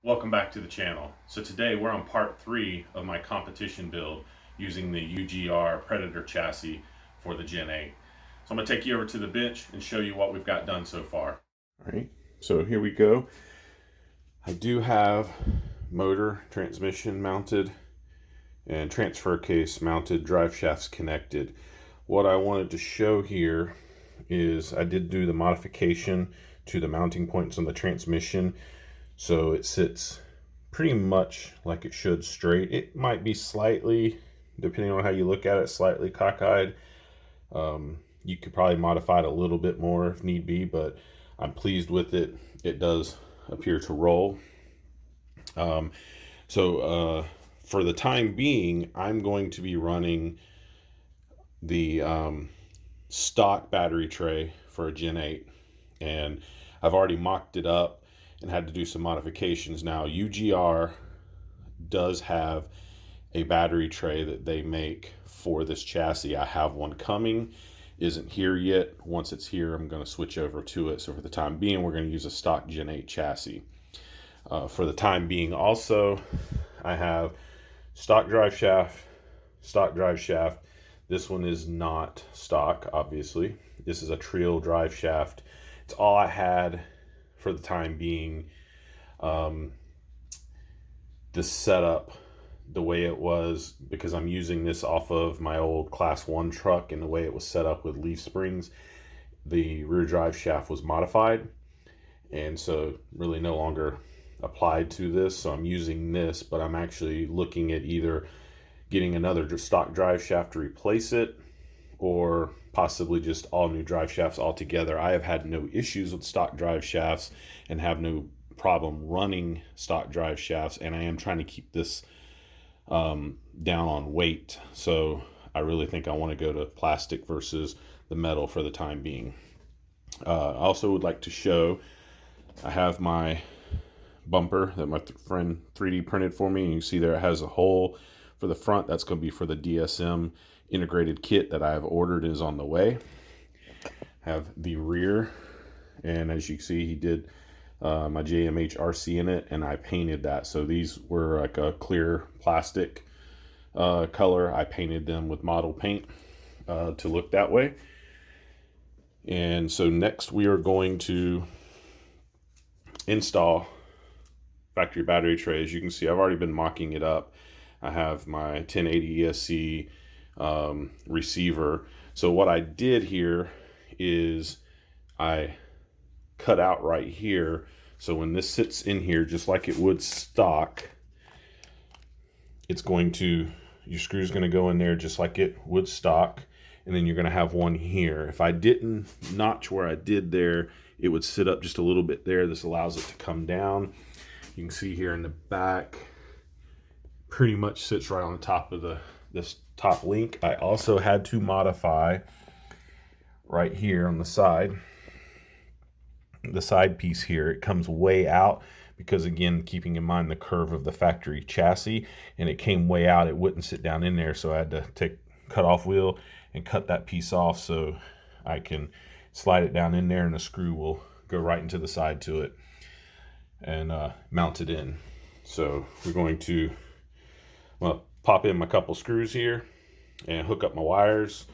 Welcome back to the channel. So today we're on part 3 of my competition build using the UGR Predator Chassis for the Gen 8. So I'm going to take you over to the bench and show you what we've got done so far. All right, so here we go. I do have motor, transmission mounted, and transfer case mounted, drive shafts connected. What I wanted to show here is I did do the modification to the mounting points on the transmission, so it sits pretty much like it should straight. It might be slightly, depending on how you look at it, slightly cockeyed. You could probably modify it a little bit more if need be, but I'm pleased with it. It does appear to roll. For the time being, I'm going to be running the stock battery tray for a Gen 8, and I've already mocked it up and had to do some modifications. Now UGR does have a battery tray that they make for this chassis. I have one coming, isn't here yet. Once it's here, I'm going to switch over to it. So for the time being, we're going to use a stock Gen 8 chassis. For the time being also, I have stock drive shaft. This one is not stock, obviously. This is a Trio drive shaft. It's all I had for the time being. The setup, the way it was, because I'm using this off of my old Class 1 truck, and the way it was set up with leaf springs, the rear drive shaft was modified, and so really no longer applied to this. So I'm using this, but I'm actually looking at either getting another stock drive shaft to replace it, or possibly just all new drive shafts altogether. I have had no issues with stock drive shafts and have no problem running stock drive shafts, and I am trying to keep this down on weight. So I really think I want to go to plastic versus the metal for the time being. I also would like to show, I have my bumper that my friend 3D printed for me, and you see there it has a hole for the front. That's going to be for the DSM integrated kit that I have ordered, is on the way. Have the rear, and as you can see, he did my UGRC in it, and I painted that. So these were like a clear plastic color. I painted them with model paint to look that way. And so next we are going to install factory battery tray. As you can see, I've already been mocking it up. I have my 1080 ESC receiver. So what I did here is I cut out right here, so when this sits in here just like it would stock, it's going to, your screw's going to go in there just like it would stock, and then you're going to have one here. If I didn't notch where I did there, it would sit up just a little bit there. This allows it to come down. You can see here in the back, pretty much sits right on the top of this top link. I also had to modify right here on the side piece here. It comes way out because, again, keeping in mind the curve of the factory chassis, and it came way out. It wouldn't sit down in there, so I had to take cut off wheel and cut that piece off so I can slide it down in there, and the screw will go right into the side to it and mount it in. So we're going to pop in my couple screws here and hook up my wires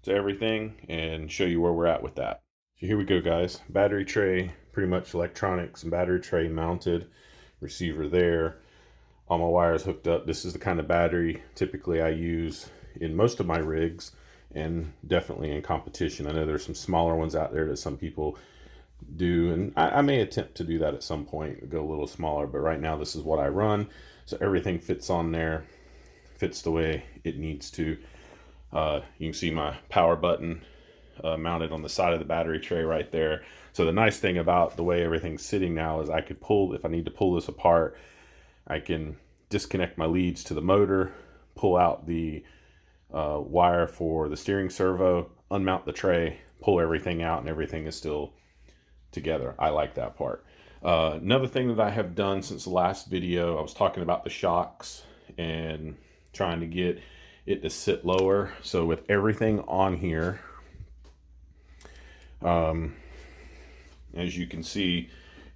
to everything and show you where we're at with that. So here we go, guys. Battery tray, pretty much electronics and battery tray mounted, receiver there, all my wires hooked up. This is the kind of battery typically I use in most of my rigs, and definitely in competition. I know there's some smaller ones out there that some people do, and I may attempt to do that at some point, go a little smaller, but right now this is what I run. So everything fits on there, fits the way it needs to. You can see my power button mounted on the side of the battery tray right there. So the nice thing about the way everything's sitting now is I could pull, if I need to pull this apart, I can disconnect my leads to the motor, pull out the wire for the steering servo, unmount the tray, pull everything out, and everything is still together. I like that part. Another thing that I have done since the last video, I was talking about the shocks and trying to get it to sit lower. So with everything on here, as you can see,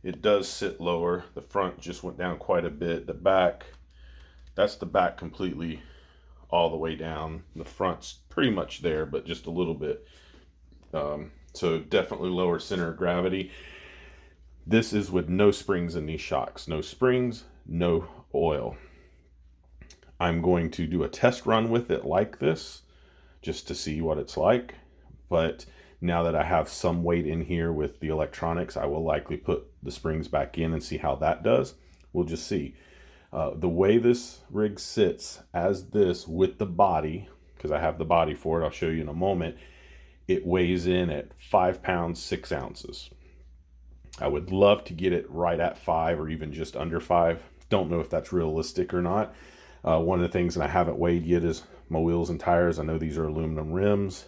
it does sit lower. The front just went down quite a bit. The back, that's the back completely all the way down. The front's pretty much there, but just a little bit. So definitely lower center of gravity. This is with no springs in these shocks. No springs, no oil. I'm going to do a test run with it like this, just to see what it's like. But now that I have some weight in here with the electronics, I will likely put the springs back in and see how that does. We'll just see. The way this rig sits as this with the body, because I have the body for it, I'll show you in a moment, it weighs in at 5 pounds, 6 ounces. I would love to get it right at 5 or even just under 5. Don't know if that's realistic or not. One of the things that I haven't weighed yet is my wheels and tires. I know these are aluminum rims.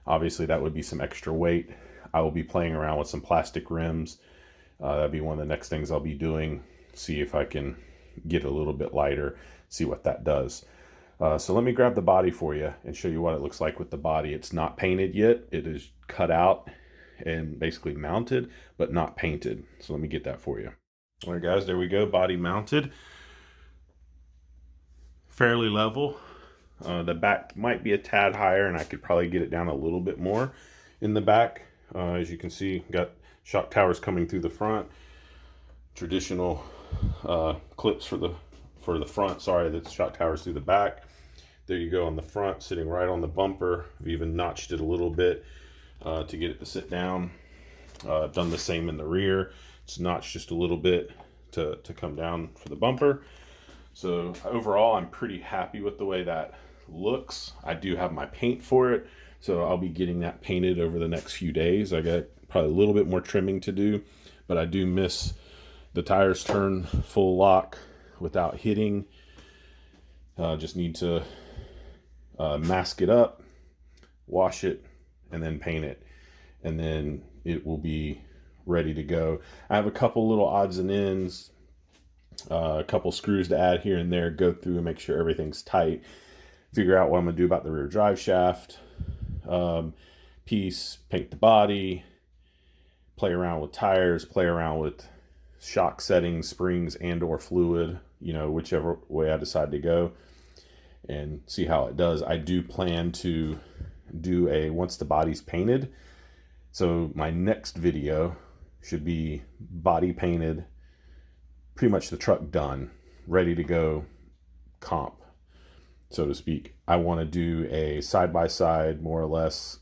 Obviously that would be some extra weight. I will be playing around with some plastic rims. That'd be one of the next things I'll be doing. See if I can get a little bit lighter, see what that does. So let me grab the body for you and show you what it looks like with the body. It's not painted yet. It is cut out and basically mounted, but not painted. So let me get that for you. All right, guys, there we go. Body mounted. Fairly level. The back might be a tad higher, and I could probably get it down a little bit more in the back. As you can see, got shock towers coming through the front. Traditional clips for the front. Sorry, that's shock towers through the back. There you go on the front, sitting right on the bumper. I've even notched it a little bit to get it to sit down. I've done the same in the rear. It's notched just a little bit to come down for the bumper. So overall, I'm pretty happy with the way that looks. I do have my paint for it, so I'll be getting that painted over the next few days. I got probably a little bit more trimming to do, but I do miss the tires turn full lock without hitting. Just need to mask it up, wash it, and then paint it, and then it will be ready to go. I have a couple little odds and ends, a couple screws to add here and there, go through and make sure everything's tight, figure out what I'm gonna do about the rear drive shaft piece, paint the body, play around with tires, play around with shock settings, springs, and or fluid, you know, whichever way I decide to go, and see how it does. I do plan to do a once the body's painted, so my next video should be body painted, pretty much the truck done, ready to go comp, so to speak. I want to do a side-by-side, more or less,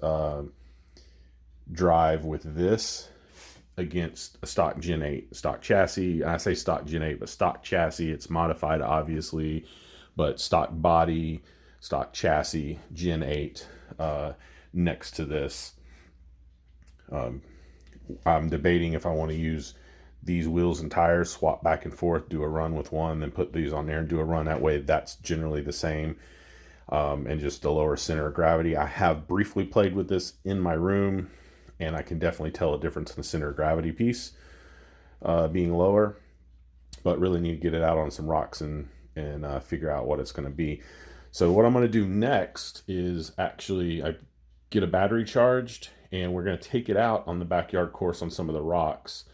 drive with this against a stock Gen 8 stock chassis. I say stock Gen 8, but stock chassis. It's modified, obviously, but stock body, stock chassis, Gen 8 next to this. I'm debating if I want to use these wheels and tires, swap back and forth, do a run with one, then put these on there and do a run. That way that's generally the same, and just a lower center of gravity. I have briefly played with this in my room, and I can definitely tell a difference in the center of gravity piece being lower, but really need to get it out on some rocks and figure out what it's going to be. So what I'm going to do next is actually I get a battery charged, and we're going to take it out on the backyard course on some of the rocks.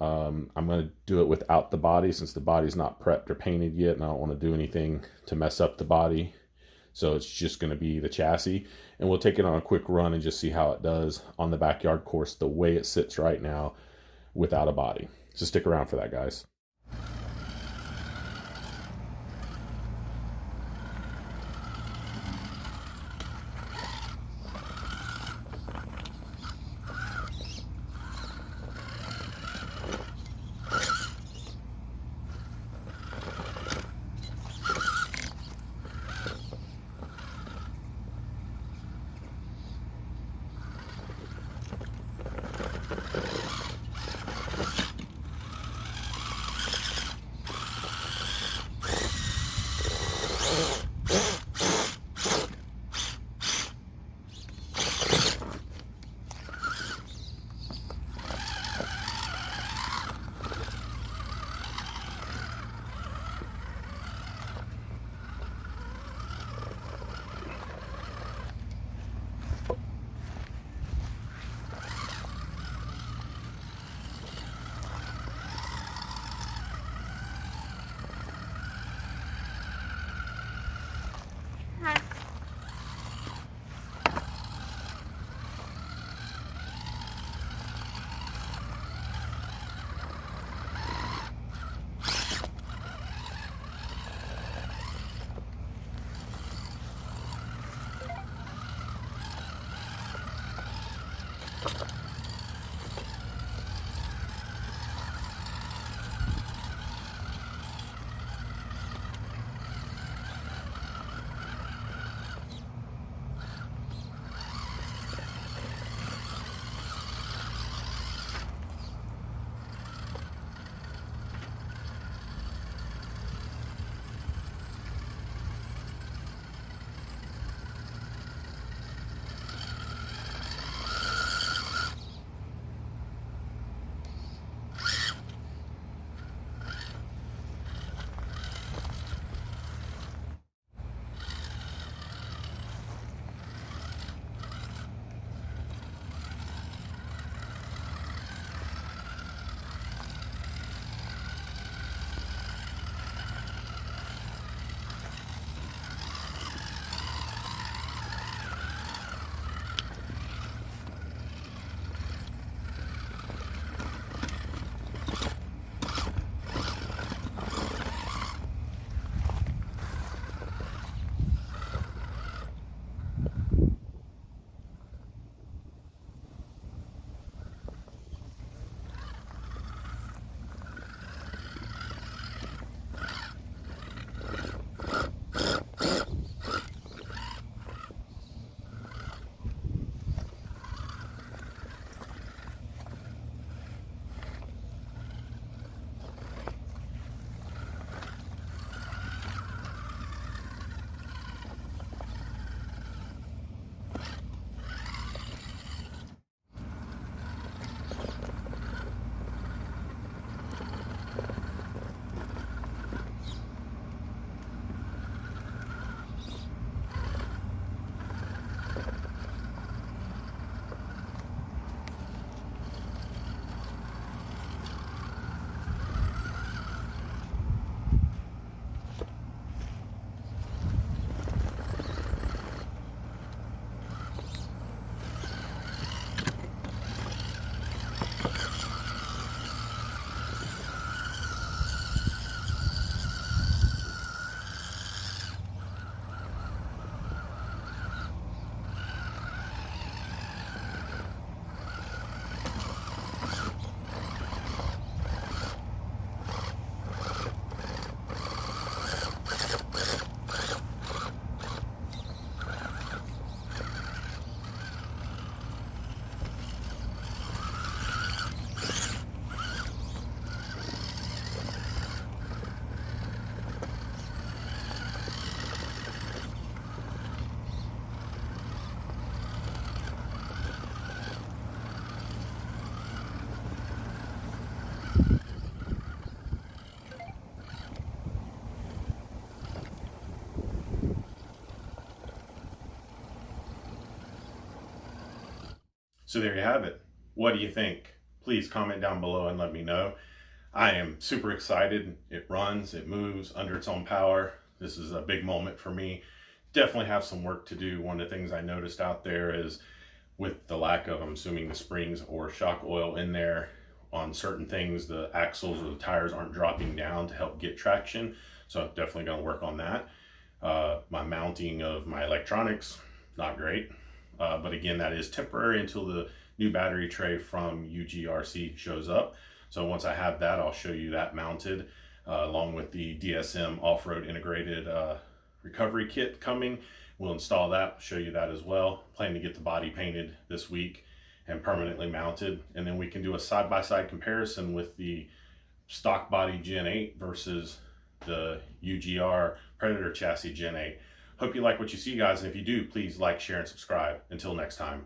I'm going to do it without the body, since the body's not prepped or painted yet, and I don't want to do anything to mess up the body. So it's just going to be the chassis, and we'll take it on a quick run and just see how it does on the backyard course the way it sits right now without a body. So stick around for that, guys. So there you have it. What do you think? Please comment down below and let me know. I am super excited. It runs, it moves under its own power. This is a big moment for me. Definitely have some work to do. One of the things I noticed out there is with the lack of, I'm assuming, the springs or shock oil in there, on certain things, the axles or the tires aren't dropping down to help get traction. So I'm definitely going to work on that. My mounting of my electronics, not great. But again, that is temporary until the new battery tray from UGRC shows up. So once I have that, I'll show you that mounted, along with the DSM off-road integrated recovery kit coming. We'll install that, show you that as well. Plan to get the body painted this week and permanently mounted. And then we can do a side-by-side comparison with the stock body Gen 8 versus the UGR Predator Chassis Gen 8. Hope you like what you see, guys. And if you do, please like, share, and subscribe. Until next time.